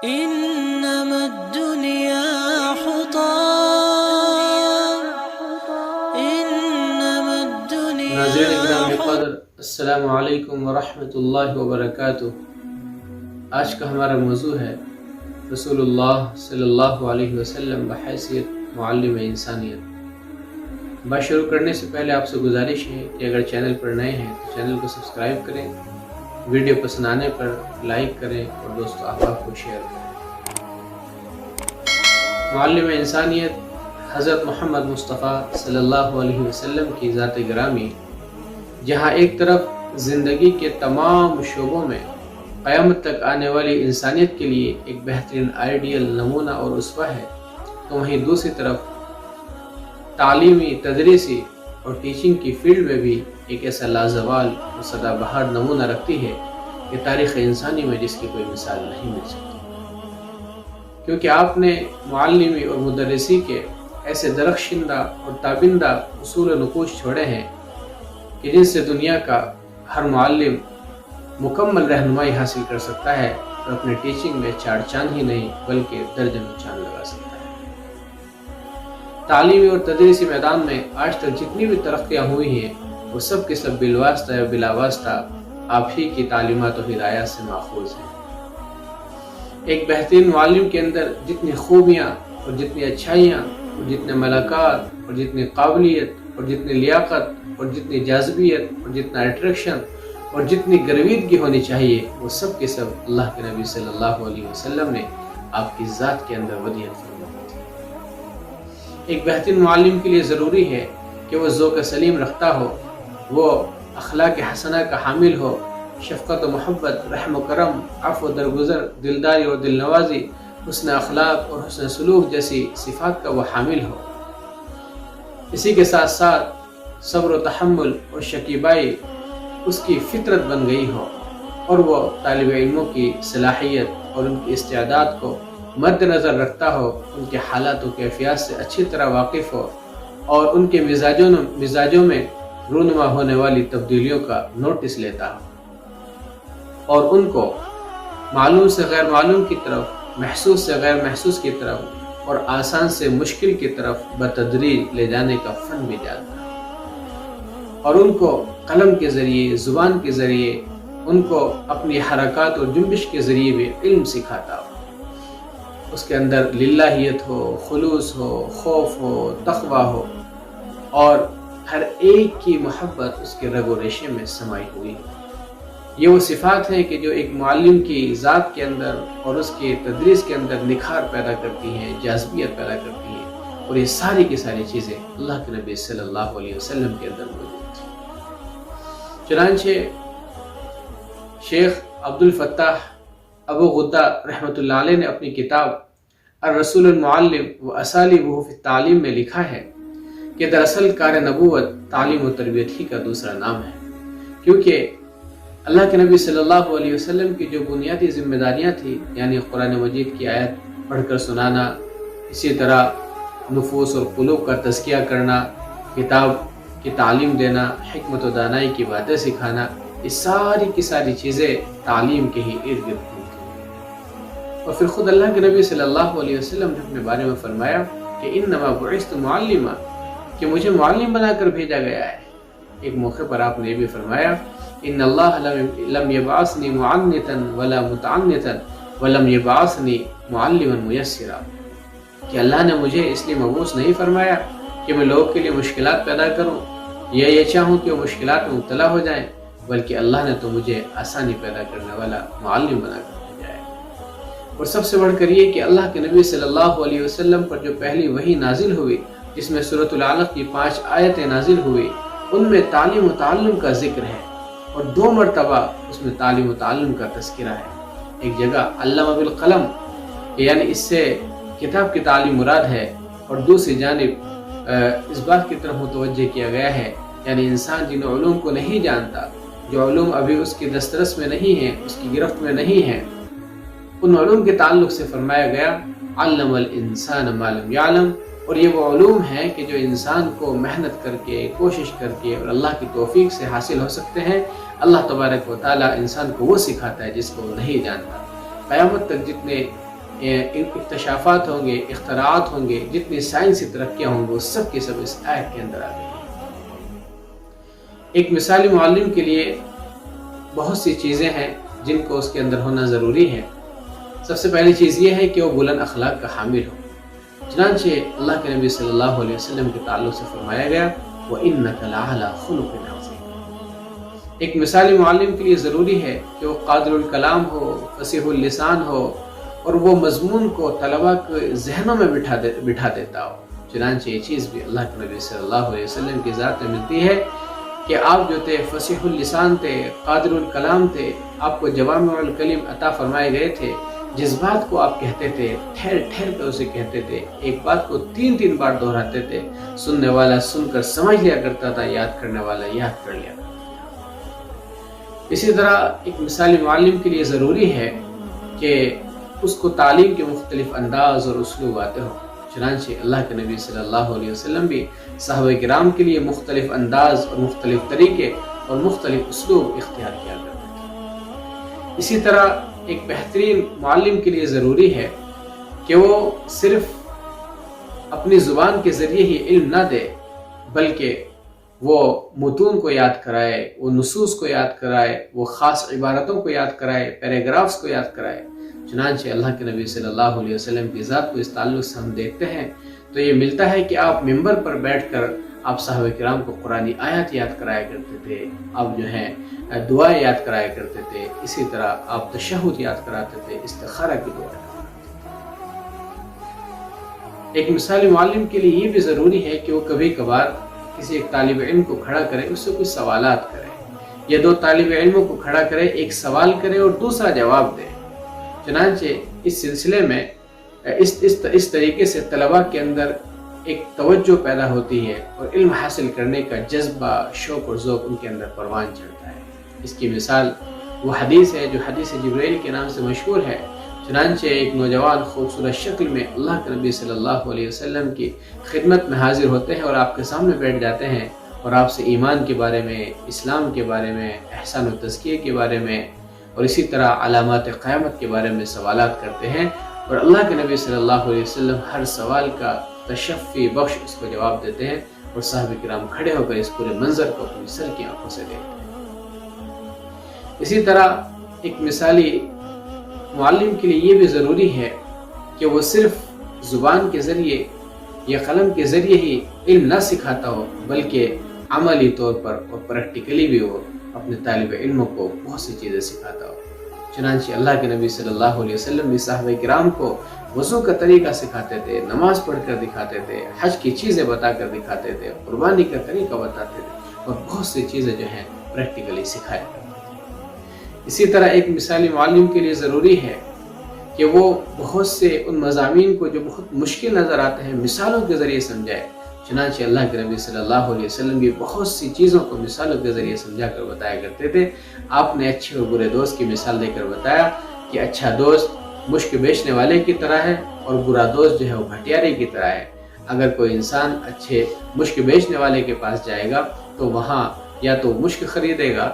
إنما الدنيا حطام إنما ناظرین اکرام الدنيا قدر، السلام علیکم ورحمۃ اللہ وبرکاتہ۔ آج کا ہمارا موضوع ہے رسول اللہ صلی اللہ علیہ وسلم بحیثیت معلم انسانیت۔ بات شروع کرنے سے پہلے آپ سے گزارش ہے کہ اگر چینل پر نئے ہیں تو چینل کو سبسکرائب کریں، ویڈیو پسند آنے پر لائک کریں اور دوست احباب کو شیئر کریں۔ معلم انسانیت حضرت محمد مصطفیٰ صلی اللہ علیہ وسلم کی ذات گرامی، جہاں ایک طرف زندگی کے تمام شعبوں میں قیامت تک آنے والی انسانیت کے لیے ایک بہترین آئیڈیل نمونہ اور اسوہ ہے، تو وہیں دوسری طرف تعلیمی، تدریسی اور ٹیچنگ کی فیلڈ میں بھی ایک ایسا لازوال اور سدا بہار نمونہ رکھتی ہے کہ تاریخ انسانی میں جس کی کوئی مثال نہیں مل سکتی، کیونکہ آپ نے معلمی اور مدرسی کے ایسے درخشندہ اور تابندہ اصول و نقوش چھوڑے ہیں کہ جن سے دنیا کا ہر معلم مکمل رہنمائی حاصل کر سکتا ہے اور اپنے ٹیچنگ میں 4 چاند ہی نہیں بلکہ درجنوں چاند لگا سکتا ہے۔ تعلیمی اور تدریسی میدان میں آج تک جتنی بھی ترقیاں ہوئی ہیں وہ سب کے سب بالواسطہ یا بلا واسطہ آپ ہی کی تعلیمات و ہدایات سے ماخوذ ہیں۔ ایک بہترین معلم کے اندر جتنی خوبیاں اور جتنی اچھائیاں اور جتنے ملکات اور جتنی قابلیت اور جتنی لیاقت اور جتنی جاذبیت اور جتنا اٹریکشن اور جتنی گرویدگی ہونی چاہیے وہ سب کے سب اللہ کے نبی صلی اللہ علیہ وسلم نے آپ کی ذات کے اندر ودیعت فرمائی تھی۔ ایک بہترین معلم کے لیے ضروری ہے کہ وہ ذوق سلیم رکھتا ہو، وہ اخلاق حسنہ کا حامل ہو، شفقت و محبت، رحم و کرم، عفو و درگزر، دلداری اور دل نوازی، حسن اخلاق اور حسن سلوک جیسی صفات کا وہ حامل ہو۔ اسی کے ساتھ ساتھ صبر و تحمل اور شکیبائی اس کی فطرت بن گئی ہو، اور وہ طالب علموں کی صلاحیت اور ان کی استعداد کو مد نظر رکھتا ہو، ان کے حالات و کیفیات سے اچھی طرح واقف ہو اور ان کے مزاجوں میں رونما ہونے والی تبدیلیوں کا نوٹس لیتا ہو اور ان کو معلوم سے غیر معلوم کی طرف، محسوس سے غیر محسوس کی طرف اور آسان سے مشکل کی طرف بتدریج لے جانے کا فن بھی جانتا ہے، اور ان کو قلم کے ذریعے، زبان کے ذریعے، ان کو اپنی حرکات اور جنبش کے ذریعے بھی علم سکھاتا ہو۔ اس کے اندر للہیت ہو، خلوص ہو، خوف ہو، تقوی ہو، اور ہر ایک کی محبت اس کے رگ و ریشے میں سمائی ہوئی ہو۔ یہ وہ صفات ہیں کہ جو ایک معلم کی ذات کے اندر اور اس کے تدریس کے اندر نکھار پیدا کرتی ہیں، جاذبیت پیدا کرتی ہیں، اور یہ ساری کی ساری چیزیں اللہ کے نبی صلی اللہ علیہ وسلم کے اندر موجود تھیں۔ چنانچہ شیخ عبدالفتاح ابو غدہ رحمۃ اللہ علیہ نے اپنی کتاب الرسول المعلم و اسالیبہ فی التعلیم میں لکھا ہے کہ دراصل کار نبوت تعلیم و تربیت ہی کا دوسرا نام ہے، کیونکہ اللہ کے نبی صلی اللہ علیہ وسلم کی جو بنیادی ذمہ داریاں تھیں، یعنی قرآن مجید کی آیت پڑھ کر سنانا، اسی طرح نفوس اور قلوب کا تزکیہ کرنا، کتاب کی تعلیم دینا، حکمت و دانائی کی باتیں سکھانا، یہ ساری کی ساری چیزیں تعلیم کے ہی ارد گرد ہوتی ہیں۔ اور پھر خود اللہ کے نبی صلی اللہ علیہ وسلم نے اپنے بارے میں فرمایا کہ انما بعثت معلما، کہ مجھے معلم بنا کر بھیجا گیا ہے۔ ایک موقع پر آپ نے یہ بھی فرمایا ان اللہ لم یبعثنی معنتا ولا متعنتا ولم یبعثنی معلما میسرا، کہ اللہ نے مجھے اس لیے مبعوث نہیں فرمایا کہ میں لوگوں کے لیے مشکلات پیدا کروں یا یہ چاہوں کہ وہ مشکلات میں مبتلا ہو جائیں، بلکہ اللہ نے تو مجھے آسانی پیدا کرنے والا معلم بنا کر بھیجا ہے۔ اور سب سے بڑھ کر یہ کہ اللہ کے نبی صلی اللہ علیہ وسلم پر جو پہلی وحی نازل ہوئی، جس میں سورۃ العلق کی 5 آیتیں نازل ہوئی، ان میں تعلیم و تعلم کا ذکر ہے، اور 2 مرتبہ اس میں تعلیم و تعلم کا تذکرہ ہے۔ ایک جگہ علم بالقلم، یعنی اس سے کتاب کی تعلیم مراد ہے، اور دوسری جانب اس بات کی طرف متوجہ کیا گیا ہے، یعنی انسان جن علوم کو نہیں جانتا، جو علوم ابھی اس کی دسترس میں نہیں ہیں، اس کی گرفت میں نہیں ہیں، ان علوم کے تعلق سے فرمایا گیا علم الانسان ما لم یعلم، اور یہ وہ علوم ہیں کہ جو انسان کو محنت کر کے، کوشش کر کے اور اللہ کی توفیق سے حاصل ہو سکتے ہیں۔ اللہ تبارک و تعالیٰ انسان کو وہ سکھاتا ہے جس کو وہ نہیں جانتا۔ قیامت تک جتنے اکتشافات ہوں گے، اختراعات ہوں گے، جتنی سائنسی ترقیاں ہوں گے، وہ سب کی سب اس آیت کے اندر آ گئی ہیں۔ ایک مثالی معلم کے لیے بہت سی چیزیں ہیں جن کو اس کے اندر ہونا ضروری ہے۔ سب سے پہلی چیز یہ ہے کہ وہ بلند اخلاق کا حامل ہو۔ چنانچہ اللہ کے نبی صلی اللہ علیہ وسلم کے تعلق سے فرمایا گیا وَإِنَّكَ لَعَلَىٰ خُلُقٍ عَظِيمٍ۔ ایک مثالی معلم کے لیے ضروری ہے کہ وہ قادر الکلام ہو، فصیح اللسان ہو، اور وہ مضمون کو طلباء کے ذہنوں میں بٹھا دیتا ہو۔ چنانچہ یہ چیز بھی اللہ کے نبی صلی اللہ علیہ وسلم کی ذات میں ملتی ہے کہ آپ جو تھے فصیح اللسان تھے، قادر الکلام تھے، آپ کو جوامع الکلم عطا فرمائے گئے تھے۔ جس بات کو آپ کہتے تھے ٹھہر ٹھہر کر اسے کہتے تھے، ایک بات کو 3 بار دہراتے تھے، سننے والا سن کر سمجھ لیا کرتا تھا، یاد کرنے والا یاد کر لیا کرتا تھا۔ اسی طرح ایک مثالی معلم کے لیے ضروری ہے کہ اس کو تعلیم کے مختلف انداز اور اسلوب آتے ہوں۔ چنانچہ اللہ کے نبی صلی اللہ علیہ وسلم بھی صحابہ کرام کے لیے مختلف انداز اور مختلف طریقے اور مختلف اسلوب اختیار کیا کرتے تھے۔ اسی طرح ایک بہترین معلم کے لیے ضروری ہے کہ وہ صرف اپنی زبان کے ذریعے ہی علم نہ دے، بلکہ وہ متون کو یاد کرائے، وہ نصوص کو یاد کرائے، وہ خاص عبارتوں کو یاد کرائے، پیراگرافز کو یاد کرائے۔ چنانچہ اللہ کے نبی صلی اللہ علیہ وسلم کی ذات کو اس تعلق سے ہم دیکھتے ہیں تو یہ ملتا ہے کہ آپ ممبر پر بیٹھ کر آپ صحابہ کرام کو قرآنی آیات یاد کرایا کرتے تھے، آپ جو ہیں دعائیں یاد کرایا کرتے تھے، اسی طرح آپ تشہد یاد کراتے تھے، استخارہ کی دعا کرتے تھے۔ ایک مثالی معلم کے لیے یہ بھی ضروری ہے کہ وہ کبھی کبھار کسی ایک طالب علم کو کھڑا کرے، اس سے کچھ سوالات کرے، یا 2 طالب علموں کو کھڑا کرے، ایک سوال کرے اور دوسرا جواب دے۔ چنانچہ اس سلسلے میں اس طریقے سے طلباء کے اندر ایک توجہ پیدا ہوتی ہے اور علم حاصل کرنے کا جذبہ، شوق اور ذوق ان کے اندر پروان چڑھتا ہے۔ اس کی مثال وہ حدیث ہے جو حدیث جبرائیل کے نام سے مشہور ہے۔ چنانچہ ایک نوجوان خوبصورت شکل میں اللہ کے نبی صلی اللہ علیہ وسلم کی خدمت میں حاضر ہوتے ہیں اور آپ کے سامنے بیٹھ جاتے ہیں اور آپ سے ایمان کے بارے میں، اسلام کے بارے میں، احسان و تزکیہ کے بارے میں اور اسی طرح علامات قیامت کے بارے میں سوالات کرتے ہیں، اور اللہ کے نبی صلی اللہ علیہ وسلم ہر سوال کا تشفی بخش اس کو جواب دیتے ہیں، اور صحابہ کرام کھڑے ہو کر اس پورے منظر کو اپنی سر کی آنکھوں سے دیکھتے ہیں۔ اسی طرح ایک مثالی معلم کے لیے یہ بھی ضروری ہے کہ وہ صرف زبان کے ذریعے یا قلم کے ذریعے ہی علم نہ سکھاتا ہو، بلکہ عملی طور پر اور پریکٹیکلی بھی وہ اپنے طالب علموں کو بہت سی چیزیں سکھاتا ہو۔ چنانچہ اللہ کے نبی صلی اللہ علیہ وسلم بھی صحابہ کرام کو وضو کا طریقہ سکھاتے تھے، نماز پڑھ کر دکھاتے تھے، حج کی چیزیں بتا کر دکھاتے تھے، قربانی کا طریقہ بتاتے تھے، اور بہت سی چیزیں جو ہیں پریکٹیکلی سکھایا کرتے تھے۔ اسی طرح ایک مثالی معلم کے لیے ضروری ہے کہ وہ بہت سے ان مضامین کو جو بہت مشکل نظر آتے ہیں مثالوں کے ذریعے سمجھائے۔ چنانچہ اللہ کے نبی صلی اللہ علیہ وسلم بھی بہت سی چیزوں کو مثالوں کے ذریعے سمجھا کر بتایا کرتے تھے۔ آپ نے اچھے اور برے دوست کی مثال دے کر بتایا کہ اچھا دوست مشک بیچنے والے کی طرح ہے اور برا دوست جو ہے وہ بھٹیارے کی طرح ہے۔ اگر کوئی انسان اچھے مشک بیچنے والے کے پاس جائے گا تو وہاں یا تو مشک خریدے گا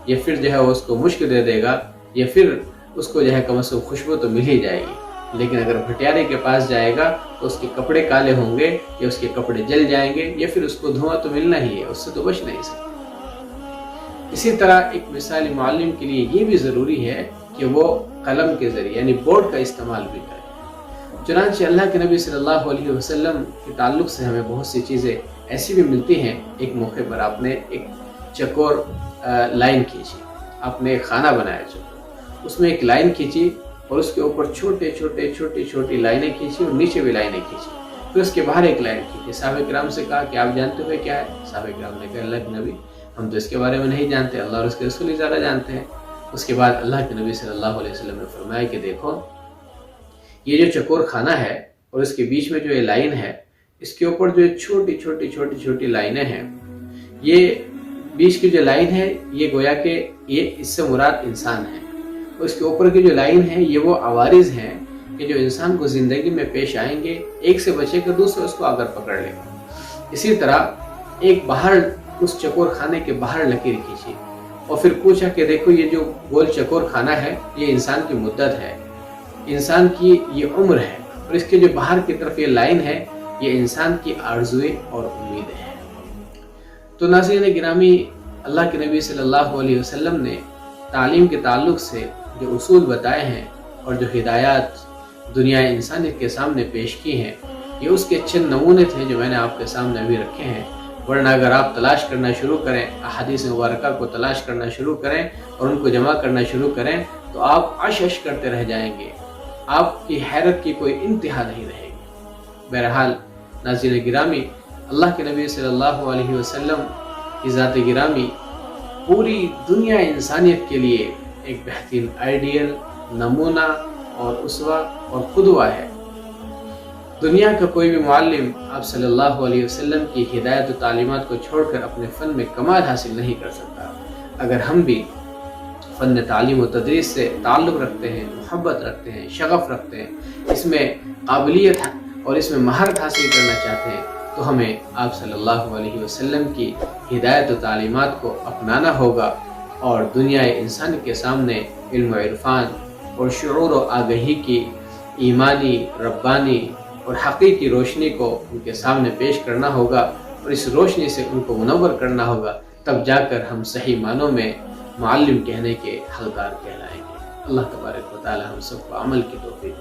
یا پھر جو ہے اس کو مشک دے دے گا، یا پھر اس کو جو ہے کم از کم خوشبو تو مل ہی جائے گی۔ لیکن اگر بھٹیارے کے پاس جائے گا تو اس کے کپڑے کالے ہوں گے یا اس کے کپڑے جل جائیں گے یا پھر اس کو دھواں تو ملنا ہی ہے، اس سے تو بچ نہیں سکتا۔ اسی طرح ایک مثالی معلم کے لیے یہ بھی ضروری ہے کہ وہ قلم کے ذریعے یعنی بورڈ کا استعمال بھی کرے۔ چنانچہ اللہ کے نبی صلی اللہ علیہ وسلم کے تعلق سے ہمیں بہت سی چیزیں ایسی بھی ملتی ہیں۔ ایک موقع پر آپ نے ایک چکور لائن کھینچی، آپ نے ایک خانہ بنایا چکور، اس میں ایک لائن کھینچی اور اس کے اوپر چھوٹی لائنیں کھینچی اور نیچے بھی لائنیں کھینچی، پھر اس کے باہر ایک لائن کھینچی۔ صحابہ کرام سے کہا کہ آپ جانتے ہوئے کیا ہے؟ صحابہ کرام نے کہا اللہ کے نبی ہم تو اس کے بارے میں نہیں جانتے، اللہ اور اس کے رسول ہی زیادہ جانتے ہیں۔ اس کے بعد اللہ کے نبی صلی اللہ علیہ وسلم نے فرمایا کہ دیکھو یہ جو چکور خانہ ہے اور اس کے بیچ میں جو یہ لائن ہے، اس کے اوپر جو چھوٹی لائنیں ہیں، یہ بیچ کی جو لائن ہے یہ گویا کہ یہ اس سے مراد انسان ہے، اور اس کے اوپر کی جو لائن ہے یہ وہ عوارض ہیں کہ جو انسان کو زندگی میں پیش آئیں گے، ایک سے بچے گا دوسرا اس کو اگر پکڑ لے گا۔ اسی طرح ایک باہر اس چکور خانے کے باہر لکیر کھینچی اور پھر پوچھا کہ دیکھو یہ جو گول چکور خانہ ہے یہ انسان کی مدت ہے، انسان کی یہ عمر ہے، اور اس کے جو باہر کی طرف یہ لائن ہے یہ انسان کی آرزویں اور امیدیں ہیں۔ تو ناظرین گرامی، اللہ کے نبی صلی اللہ علیہ وسلم نے تعلیم کے تعلق سے جو اصول بتائے ہیں اور جو ہدایات دنیا انسانیت کے سامنے پیش کی ہیں، یہ اس کے چند نمونے تھے جو میں نے آپ کے سامنے ابھی رکھے ہیں۔ ورنہ اگر آپ تلاش کرنا شروع کریں، احادیث مبارکہ کو تلاش کرنا شروع کریں اور ان کو جمع کرنا شروع کریں تو آپ عش کرتے رہ جائیں گے، آپ کی حیرت کی کوئی انتہا نہیں رہے گی۔ بہرحال ناظرین گرامی، اللہ کے نبی صلی اللہ علیہ وسلم کی ذات گرامی پوری دنیا انسانیت کے لیے ایک بہترین آئیڈیل، نمونہ اور اسوہ اور قدوہ ہے۔ دنیا کا کوئی بھی معلم آپ صلی اللہ علیہ وسلم کی ہدایت و تعلیمات کو چھوڑ کر اپنے فن میں کمال حاصل نہیں کر سکتا۔ اگر ہم بھی فن تعلیم و تدریس سے تعلق رکھتے ہیں، محبت رکھتے ہیں، شغف رکھتے ہیں، اس میں قابلیت اور اس میں مہارت حاصل کرنا چاہتے ہیں، تو ہمیں آپ صلی اللہ علیہ وسلم کی ہدایت و تعلیمات کو اپنانا ہوگا اور دنیا انسان کے سامنے علم و عرفان اور شعور و آگہی کی ایمانی، ربانی اور حقیقی روشنی کو ان کے سامنے پیش کرنا ہوگا، اور اس روشنی سے ان کو منور کرنا ہوگا، تب جا کر ہم صحیح معنوں میں معلم کہنے کے حقدار کہلائیں گے۔ اللہ تبارک و تعالی ہم سب کو عمل کی توفیق